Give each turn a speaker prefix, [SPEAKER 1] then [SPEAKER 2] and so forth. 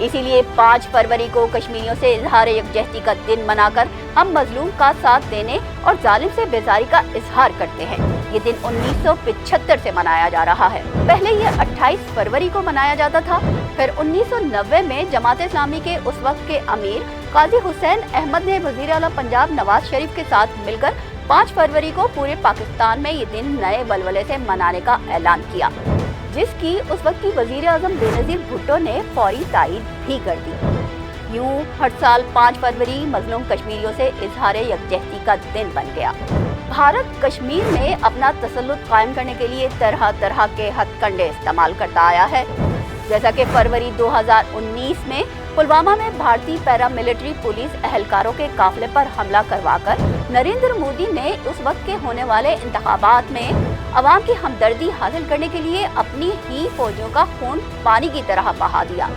[SPEAKER 1] इसीलिए 5 फरवरी को कश्मीरियों से इजहार यकजहती का दिन मनाकर हम मजलूम का साथ देने और जालिम से बेजारी का इजहार करते हैं। ये दिन 1975 से मनाया जा रहा है। पहले ये 28 फरवरी को मनाया जाता था। फिर 1990 में जमात इस्लामी के उस वक्त के अमीर काजी हुसैन अहमद ने वजीर आला पंजाब नवाज शरीफ के साथ मिलकर 5 फरवरी को पूरे पाकिस्तान में ये दिन नए वलवले से मनाने का ऐलान किया, जिसकी उस वक्त की वजीर आजम बेनजीर भुट्टो ने फौरी तायीद भी कर दी। यूं हर साल 5 फरवरी मजलूम कश्मीरियों से इजहार यकजहती का दिन बन गया। भारत कश्मीर में अपना तसल्लुत कायम करने के लिए तरह तरह के हथकंडे इस्तेमाल करता आया है। जैसा कि फरवरी 2019 में पुलवामा में भारतीय पैरामिलिट्री पुलिस एहलकारों के काफिले पर हमला करवाकर नरेंद्र मोदी ने उस वक्त के होने वाले इंतखाबात में अवाम की हमदर्दी हासिल करने के लिए अपनी ही फौजियों का खून पानी की तरह बहा दिया।